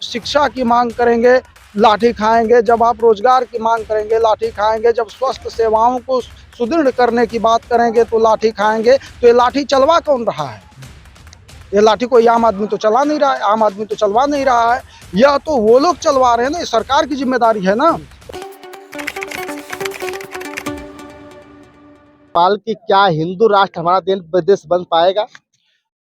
शिक्षा की मांग करेंगे, लाठी खाएंगे। जब आप रोजगार की मांग करेंगे, लाठी खाएंगे। जब स्वास्थ्य सेवाओं को सुदृढ़ करने की बात करेंगे तो लाठी खाएंगे। तो ये लाठी चलवा कौन रहा है? ये लाठी कोई आम आदमी तो चला नहीं रहा है, आम आदमी तो चलवा नहीं रहा है। यह तो वो लोग चलवा रहे हैं ना, ये सरकार की जिम्मेदारी है ना। पाल कि क्या हिंदू राष्ट्र हमारा देश बन पाएगा?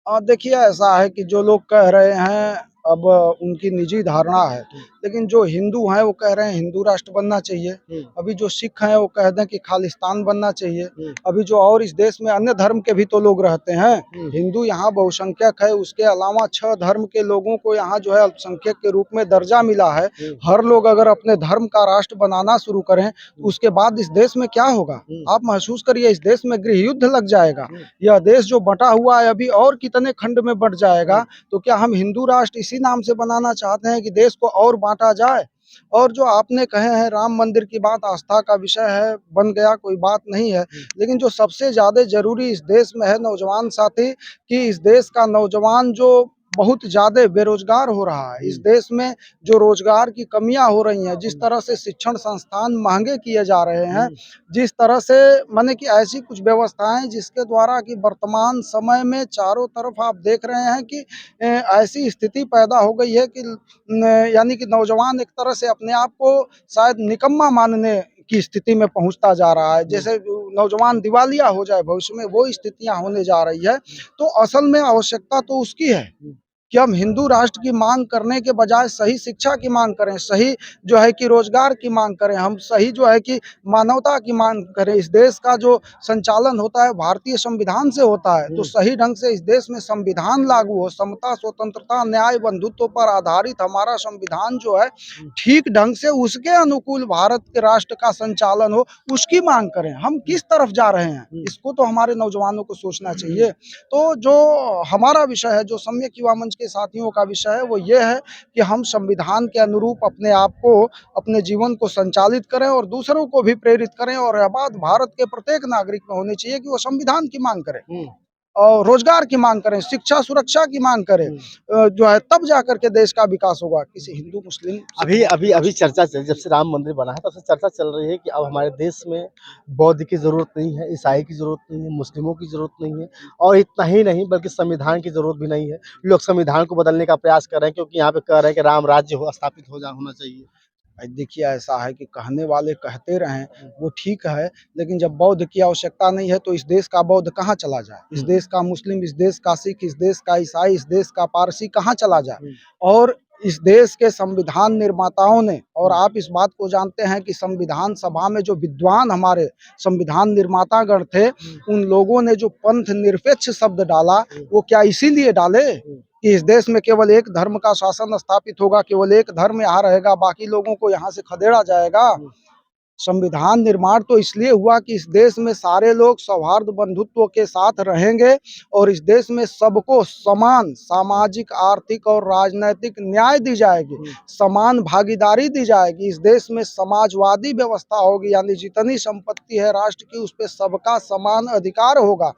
देखिए, ऐसा है कि जो लोग कह रहे हैं, अब उनकी निजी धारणा है, लेकिन जो हिंदू हैं वो कह रहे हैं हिंदू राष्ट्र बनना चाहिए। अभी जो सिख हैं वो कह दें कि खालिस्तान बनना चाहिए। अभी जो और इस देश में अन्य धर्म के भी तो लोग रहते हैं। हिंदू यहाँ बहुसंख्यक है, उसके अलावा 6 धर्म के लोगों को यहाँ जो है अल्पसंख्यक के रूप में दर्जा मिला है। हर लोग अगर अपने धर्म का राष्ट्र बनाना शुरू करें तो उसके बाद इस देश में क्या होगा? आप महसूस करिए, इस देश में गृह युद्ध लग जाएगा। यह देश जो बटा हुआ है अभी और कितने खंड में बट जाएगा। तो क्या हम हिंदू राष्ट्र इसी नाम से बनाना चाहते हैं कि देश को और बांटा जाए? और जो आपने कहे हैं राम मंदिर की बात आस्था का विषय है, बन गया, कोई बात नहीं है। लेकिन जो सबसे ज्यादा जरूरी इस देश में है नौजवान साथी, कि इस देश का नौजवान जो बहुत ज्यादा बेरोजगार हो रहा है, इस देश में जो रोजगार की कमियां हो रही हैं, जिस तरह से शिक्षण संस्थान महंगे किए जा रहे हैं, जिस तरह से माने कि ऐसी कुछ व्यवस्थाएं जिसके द्वारा कि वर्तमान समय में चारों तरफ आप देख रहे हैं कि ऐसी स्थिति पैदा हो गई है कि यानी कि नौजवान एक तरह से अपने आप को शायद निकम्मा मानने की स्थिति में पहुंचता जा रहा है। जैसे नौजवान दिवालिया हो जाए भविष्य में, वो स्थितियां होने जा रही है। तो असल में आवश्यकता तो उसकी है कि हम हिंदू राष्ट्र की मांग करने के बजाय सही शिक्षा की मांग करें, सही जो है कि रोजगार की मांग करें, हम सही जो है कि मानवता की मांग करें। इस देश का जो संचालन होता है भारतीय संविधान से होता है, तो सही ढंग से इस देश में संविधान लागू हो, समता, स्वतंत्रता, न्याय, बंधुत्व पर आधारित हमारा संविधान जो है ठीक ढंग से उसके अनुकूल भारत के राष्ट्र का संचालन हो, उसकी मांग करें। हम किस तरफ जा रहे हैं, इसको तो हमारे नौजवानों को सोचना चाहिए। तो जो हमारा विषय है, जो सम्यक युवा मंच के साथियों का विषय है, वो ये है कि हम संविधान के अनुरूप अपने आप को, अपने जीवन को संचालित करें और दूसरों को भी प्रेरित करें। और यह बात भारत के प्रत्येक नागरिक में होनी चाहिए कि वो संविधान की मांग करें और रोजगार की मांग करें, शिक्षा सुरक्षा की मांग करें। जो है तब जाकर के देश का विकास होगा। किसी हिंदू मुस्लिम अभी अभी अभी चर्चा चल, जब से राम मंदिर बना है तब से चर्चा चल रही है कि अब हमारे देश में बौद्ध की जरूरत नहीं है, ईसाई की जरूरत नहीं है, मुस्लिमों की जरूरत नहीं है, और इतना ही नहीं बल्कि संविधान की जरूरत भी नहीं है। लोग संविधान को बदलने का प्रयास कर रहे हैं क्योंकि यहाँ पे कह रहे हैं कि राम राज्य स्थापित होना चाहिए। देखिए, ऐसा है कि कहने वाले कहते रहें, वो ठीक है, लेकिन जब बौद्ध की आवश्यकता नहीं है तो इस देश का बौद्ध कहाँ चला जाए? इस देश का मुस्लिम, इस देश का सिख, इस देश का ईसाई, इस देश का पारसी कहाँ चला जाए? और इस देश के संविधान निर्माताओं ने, और आप इस बात को जानते हैं कि संविधान सभा में जो विद्वान हमारे संविधान निर्मातागण थे, उन लोगों ने जो पंथ निरपेक्ष शब्द डाला, वो क्या इसीलिए डाले कि इस देश में केवल एक धर्म का शासन स्थापित होगा, केवल एक धर्म यहाँ रहेगा, बाकी लोगों को यहाँ से खदेड़ा जाएगा? संविधान निर्माण तो इसलिए हुआ कि इस देश में सारे लोग सौहार्द बंधुत्व के साथ रहेंगे और इस देश में सबको समान सामाजिक, आर्थिक और राजनैतिक न्याय दी जाएगी, समान भागीदारी दी जाएगी। इस देश में समाजवादी व्यवस्था होगी, यानी जितनी संपत्ति है राष्ट्र की उस पर सबका समान अधिकार होगा।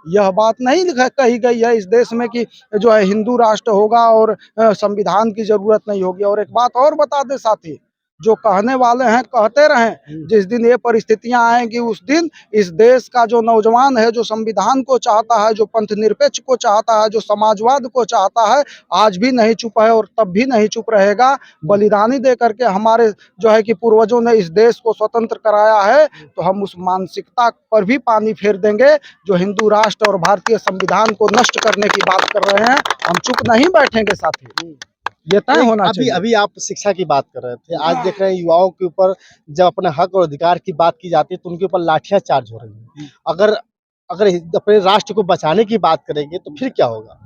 यह बात नहीं कही गई है इस देश में कि जो है हिंदू राष्ट्र होगा और संविधान की जरूरत नहीं होगी। और एक बात और बता दे साथी, जो कहने वाले हैं कहते रहें, जिस दिन ये परिस्थितियां आएंगी उस दिन इस देश का जो नौजवान है, जो संविधान को चाहता है, जो पंथ निरपेक्ष को चाहता है, जो समाजवाद को चाहता है, आज भी नहीं चुप है और तब भी नहीं चुप रहेगा। बलिदानी दे करके हमारे जो है कि पूर्वजों ने इस देश को स्वतंत्र कराया है, तो हम उस मानसिकता पर भी पानी फेर देंगे जो हिंदू राष्ट्र और भारतीय संविधान को नष्ट करने की बात कर रहे हैं। हम चुप नहीं बैठेंगे साथी, ये तय होना अभी चाहिए। अभी आप शिक्षा की बात कर रहे थे, आज देख रहे हैं युवाओं के ऊपर जब अपने हक और अधिकार की बात की जाती है तो उनके ऊपर लाठियां चार्ज हो रही हैं। अगर अगर अपने राष्ट्र को बचाने की बात करेंगे तो फिर क्या होगा?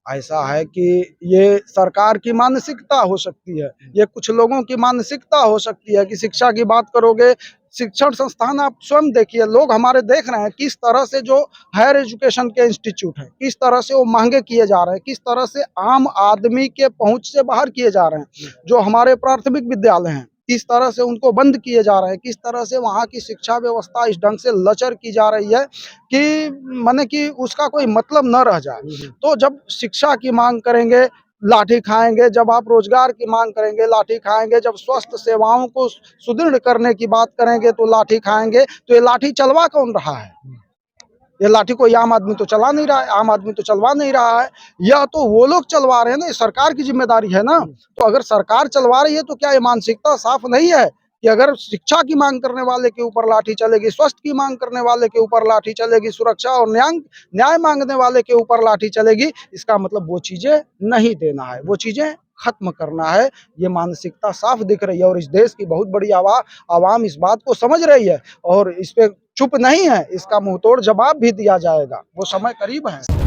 ऐसा है कि ये सरकार की मानसिकता हो सकती है, ये कुछ लोगों की मानसिकता हो सकती है कि शिक्षा की बात करोगे, शिक्षण संस्थान आप स्वयं देखिए, लोग हमारे देख रहे हैं किस तरह से जो हायर एजुकेशन के इंस्टीट्यूट हैं, किस तरह से वो महंगे किए जा रहे हैं, किस तरह से आम आदमी के पहुंच से बाहर किए जा रहे हैं। जो हमारे प्राथमिक विद्यालय हैं, किस तरह से उनको बंद किए जा रहे हैं, किस तरह से वहाँ की शिक्षा व्यवस्था इस ढंग से लचर की जा रही है कि माने कि उसका कोई मतलब न रह जाए। तो जब शिक्षा की मांग करेंगे, लाठी खाएंगे, जब आप रोजगार की मांग करेंगे लाठी खाएंगे, जब स्वास्थ्य सेवाओं को सुदृढ़ करने की बात करेंगे तो लाठी खाएंगे। तो ये लाठी चलवा कौन रहा है? ये लाठी कोई आम आदमी तो चला नहीं रहा है, आम आदमी तो चलवा नहीं रहा है। यह तो वो लोग चलवा रहे हैं ना, ये सरकार की जिम्मेदारी है ना। तो अगर सरकार चलवा रही है तो क्या ये मानसिकता साफ नहीं है कि अगर शिक्षा की मांग करने वाले के ऊपर लाठी चलेगी, स्वास्थ्य की मांग करने वाले के ऊपर लाठी चलेगी, सुरक्षा और न्याय मांगने वाले के ऊपर लाठी चलेगी, इसका मतलब वो चीजें नहीं देना है, वो चीजें खत्म करना है। ये मानसिकता साफ दिख रही है और इस देश की बहुत बड़ी आवाम इस बात को समझ रही है और इस पे चुप नहीं है। इसका मुंहतोड़ जवाब भी दिया जाएगा, वो समय करीब है।